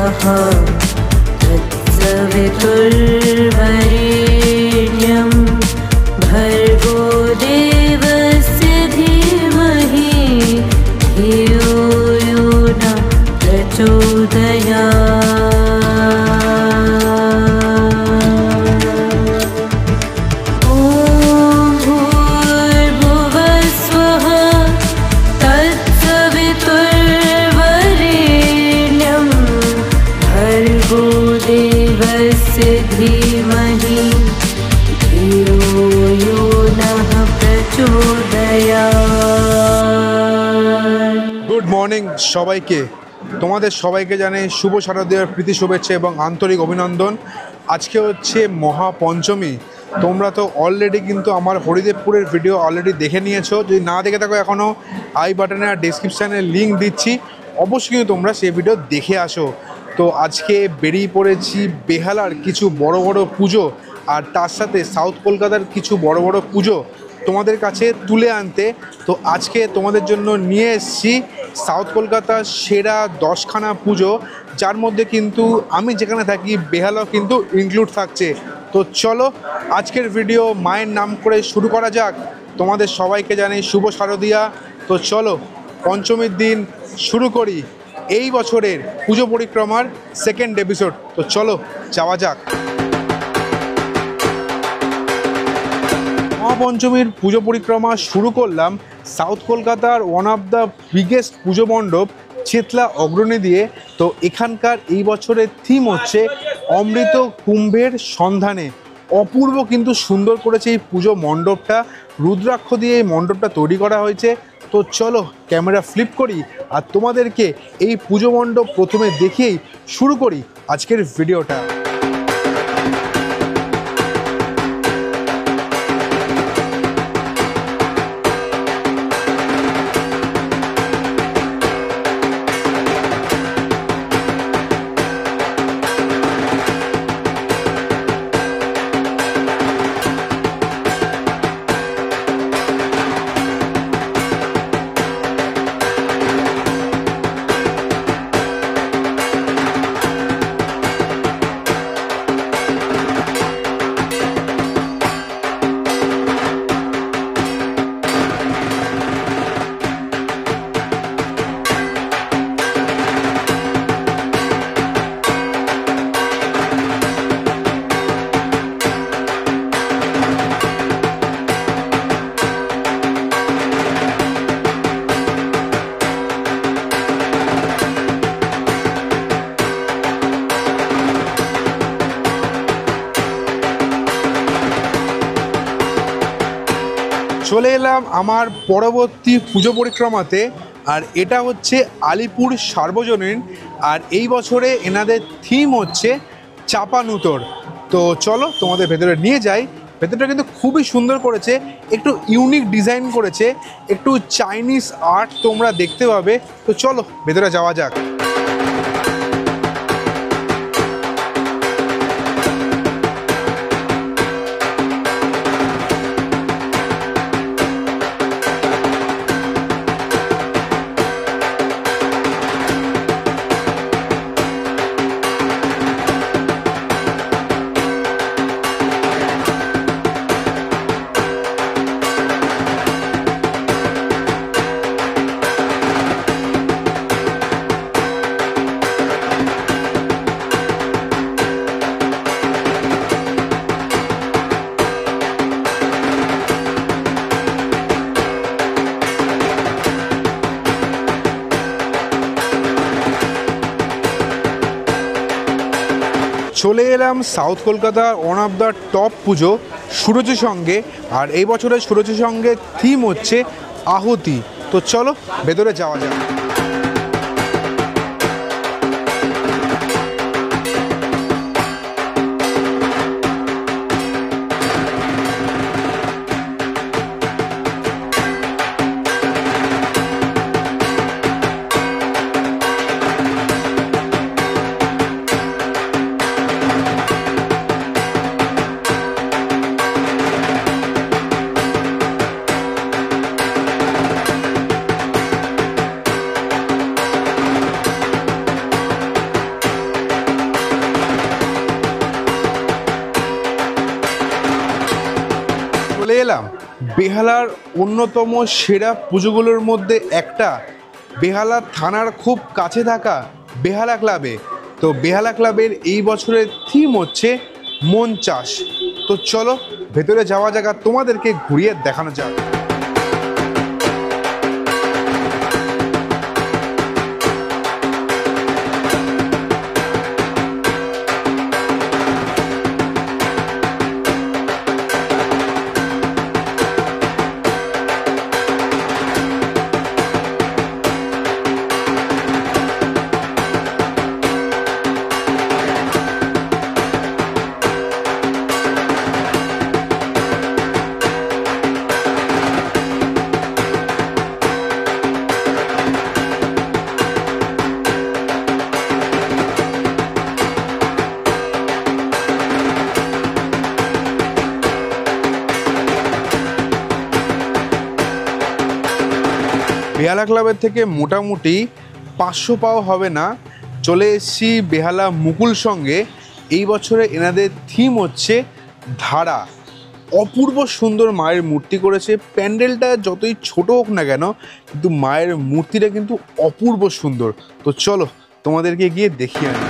नमः तत्सवितुर्वरेण्यं भर्गो देवस्य धीमहि धियो यो न प्रचोदयात्। ॐ भूर्भुवस्वः तत्सवितुर्वरेण्यं भर्गो देवस्य धीमहि धियो यो नः प्रचोदयात्। গুড মর্নিং সবাইকে, তোমাদের সবাইকে জানাই শুভ শারদীয়ার প্রীতি শুভেচ্ছা এবং আন্তরিক অভিনন্দন। আজকে হচ্ছে মহাপঞ্চমী। তোমরা তো অলরেডি কিন্তু আমার হরিদেবপুরের ভিডিও অলরেডি দেখে নিয়েছো। যদি না দেখে থাকো এখনও আই বাটনে আর ডিসক্রিপশানে লিঙ্ক দিচ্ছি, অবশ্যই কিন্তু তোমরা সেই ভিডিও দেখে আসো। তো আজকে বেরিয়ে পড়েছি বেহালার কিছু বড় বড় পুজো আর তার সাথে সাউথ কলকাতার কিছু বড় বড় পুজো তোমাদের কাছে তুলে আনতে। তো আজকে তোমাদের জন্য নিয়ে এসেছি সাউথ কলকাতার সেরা 10খানা পুজো, যার মধ্যে কিন্তু আমি যেখানে থাকি বেহালাও কিন্তু ইনক্লুড থাকছে। তো চলো আজকের ভিডিও মায়ের নাম করে শুরু করা যাক। তোমাদের সবাইকে জানাই শুভ শারদীয়া। তো চলো পঞ্চমীর দিন শুরু করি এই বছরের পুজো পরিক্রমার সেকেন্ড এপিসোড। তো চলো যাওয়া যাক। মহাপঞ্চমীর পুজো পরিক্রমা শুরু করলাম সাউথ কলকাতার ওয়ান অফ দ্য বিগেস্ট পুজো মণ্ডপ চেতলা অগ্রণী দিয়ে। তো এখানকার এই বছরের থিম হচ্ছে অমৃত কুম্ভের সন্ধানে। অপূর্ব কিন্তু সুন্দর করেছে এই পুজো মণ্ডপটা, রুদ্রাক্ষ দিয়ে এই মণ্ডপটা তৈরি করা হয়েছে। তো চলো ক্যামেরা ফ্লিপ করি আর তোমাদেরকে এই পুজো মণ্ডপ প্রথমে দেখিয়েই শুরু করি আজকের ভিডিওটা। চলে এলাম আমার পরবর্তী পুজো পরিক্রমাতে, আর এটা হচ্ছে আলিপুর সার্বজনীন। আর এই বছরে এনাদের থিম হচ্ছে চাপানুতর। তো চলো তোমাদের ভেতরে নিয়ে যাই। ভেতরটা কিন্তু খুবই সুন্দর করেছে, একটু ইউনিক ডিজাইন করেছে, একটু চাইনিজ আর্ট তোমরা দেখতে পাবে। তো চলো ভেতরে যাওয়া যাক। চলে এলাম সাউথ কলকাতার ওয়ান অফ দ্য টপ পুজো সুরজ সঙ্গে। আর এই বছরের সুরজ সঙ্গে থিম হচ্ছে আহুতি। তো চলো ভেতরে যাওয়া যাক। বেহালার অন্যতম সেরা পুজোগুলোর মধ্যে একটা বেহালা থানার খুব কাছে থাকা বেহালা ক্লাবে। তো বেহালা ক্লাবের এই বছরের থিম হচ্ছে মন চাষ। তো চলো ভেতরে যাওয়া যাক, আর তোমাদেরকে ঘুরিয়ে দেখানো যাক। বেহালা ক্লাবের থেকে মোটামুটি 500 পাও হবে না চলে এসেছি বেহালা মুকুল সঙ্গে। এই বছরে এনাদের থিম হচ্ছে ধারা। অপূর্ব সুন্দর মায়ের মূর্তি করেছে। প্যান্ডেলটা যতই ছোট হোক না কেন, কিন্তু মায়ের মূর্তিটা কিন্তু অপূর্ব সুন্দর। তো চলো তোমাদেরকে গিয়ে দেখিয়ে আনি।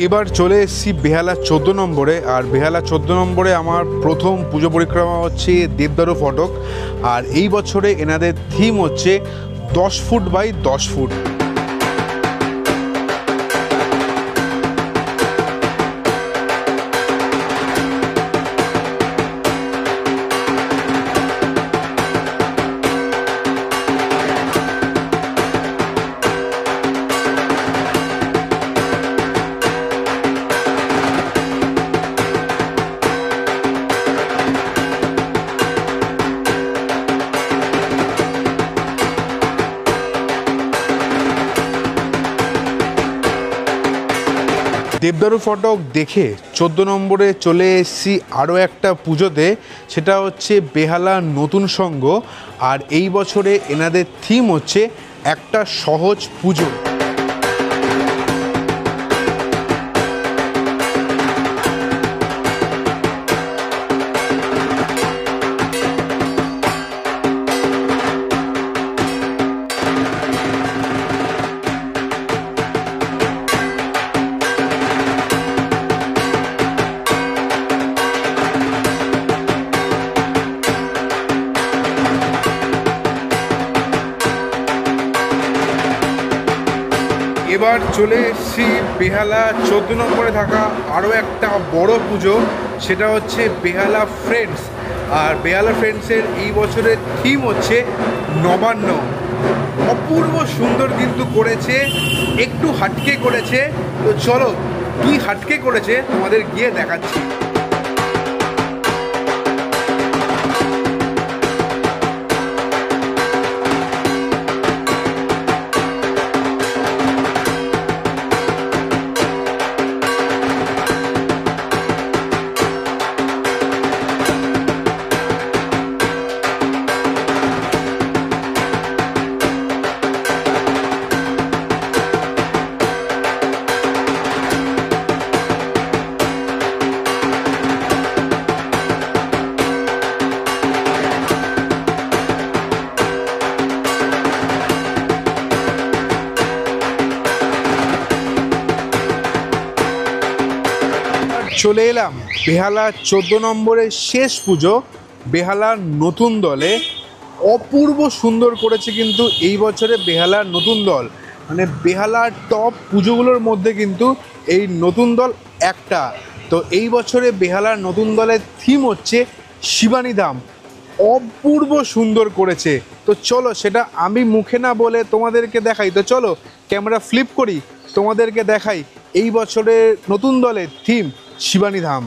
এবার চলে এসেছি বেহালা 14 নম্বরে। আর বেহালা 14 নম্বরে আমার প্রথম পুজো পরিক্রমা হচ্ছে দেবদারু ফটক। আর এই বছরে এনাদের থিম হচ্ছে 10 ফুট বাই 10 ফুট। দেবদারু ফটক দেখে 14 নম্বরে চলে এসেছি আরও একটা পুজোতে, সেটা হচ্ছে বেহালা নতুন সংঘ। আর এই বছরে এনাদের থিম হচ্ছে একটা সহজ পুজো। এবার চলে এসেছি বেহালা 14 নম্বরে থাকা আরও একটা বড় পুজো, সেটা হচ্ছে বেহালা ফ্রেন্ডস। আর বেহালা ফ্রেন্ডসের এই বছরের থিম হচ্ছে নবান্ন। অপূর্ব সুন্দর কিন্তু করেছে, একটু হাটকে করেছে। তো চলো কি হাটকে করেছে তোমাদের গিয়ে দেখাচ্ছি। চলে এলাম বেহালা 14 নম্বরের শেষ পুজো বেহালার নতুন দলে। অপূর্ব সুন্দর করেছে কিন্তু এই বছরে বেহালার নতুন দল। মানে বেহালার টপ পুজোগুলোর মধ্যে কিন্তু এই নতুন দল একটা। তো এই বছরে বেহালার নতুন দলের থিম হচ্ছে শিবানী ধাম অপূর্ব সুন্দর করেছে। তো চলো সেটা আমি মুখে না বলে তোমাদেরকে দেখাই। তো চলো ক্যামেরা ফ্লিপ করি, তোমাদেরকে দেখাই এই বছরের নতুন দলের থিম শিবানী ধাম।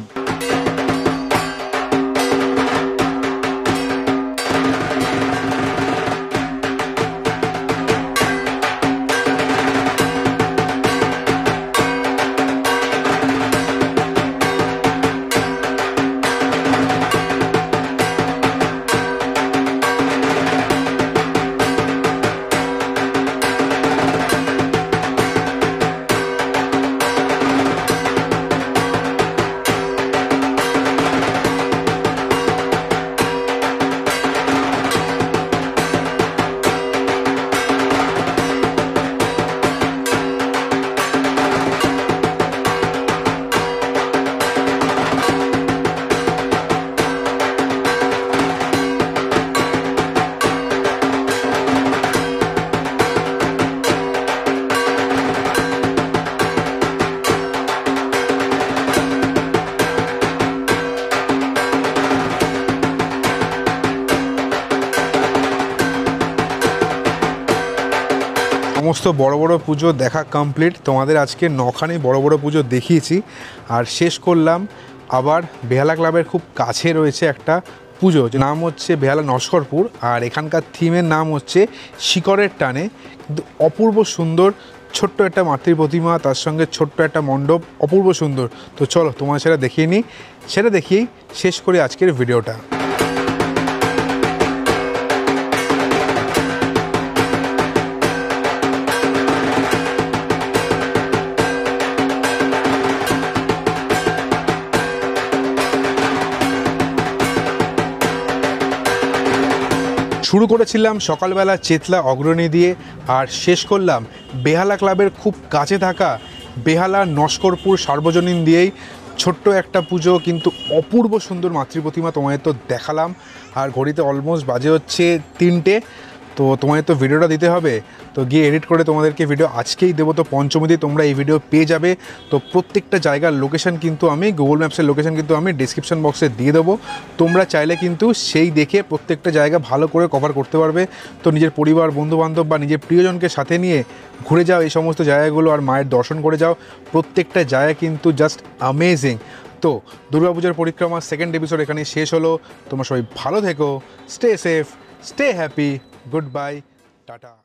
সমস্ত বড় বড় পুজো দেখা কমপ্লিট। তোমাদের আজকে নখানি বড় বড় পুজো দেখিয়েছি আর শেষ করলাম। আবার বেহালা ক্লাবের খুব কাছে রয়েছে একটা পুজো, নাম হচ্ছে বেহালা নস্করপুর, আর এখানকার থিমের নাম হচ্ছে শিকড়ের টানে। কিন্তু অপূর্ব সুন্দর, ছোট্ট একটা মাতৃ প্রতিমা, তার সঙ্গে ছোট্ট একটা মণ্ডপ, অপূর্ব সুন্দর। তো চলো তোমার সেটা দেখিয়ে নিই, সেটা দেখিয়েই শেষ করি আজকের ভিডিওটা। শুরু করেছিলাম সকালবেলা চেতলা অগ্রণী দিয়ে, আর শেষ করলাম বেহালা ক্লাবের খুব কাছে থাকা বেহালা নস্করপুর সার্বজনীন দিয়েই। ছোট্ট একটা পুজো কিন্তু অপূর্ব সুন্দর মাতৃ প্রতিমা তোমাদের তো দেখালাম। আর ঘড়িতে অলমোস্ট বাজে হচ্ছে 3টে। তো তোমাদের তো ভিডিওটা দিতে হবে, তো গিয়ে এডিট করে তোমাদেরকে ভিডিও আজকেই দেবো। তো পঞ্চমীতে তোমরা এই ভিডিও পেয়ে যাবে। তো প্রত্যেকটা জায়গার লোকেশান কিন্তু আমি গুগল ম্যাপসের লোকেশান কিন্তু আমি ডিসক্রিপশন বক্সে দিয়ে দেবো। তোমরা চাইলে কিন্তু সেই দেখে প্রত্যেকটা জায়গা ভালো করে কভার করতে পারবে। তো নিজের পরিবার, বন্ধুবান্ধব বা নিজের প্রিয়জনকে সাথে নিয়ে ঘুরে যাও এই সমস্ত জায়গাগুলো, আর মায়ের দর্শন করে যাও। প্রত্যেকটা জায়গা কিন্তু জাস্ট অ্যামেজিং। তো দুর্গাপূজার পরিক্রমার সেকেন্ড এপিসোড এখানেই শেষ হলো। তোমরা সবাই ভালো থেকো, stay safe, stay happy, good bye, tata.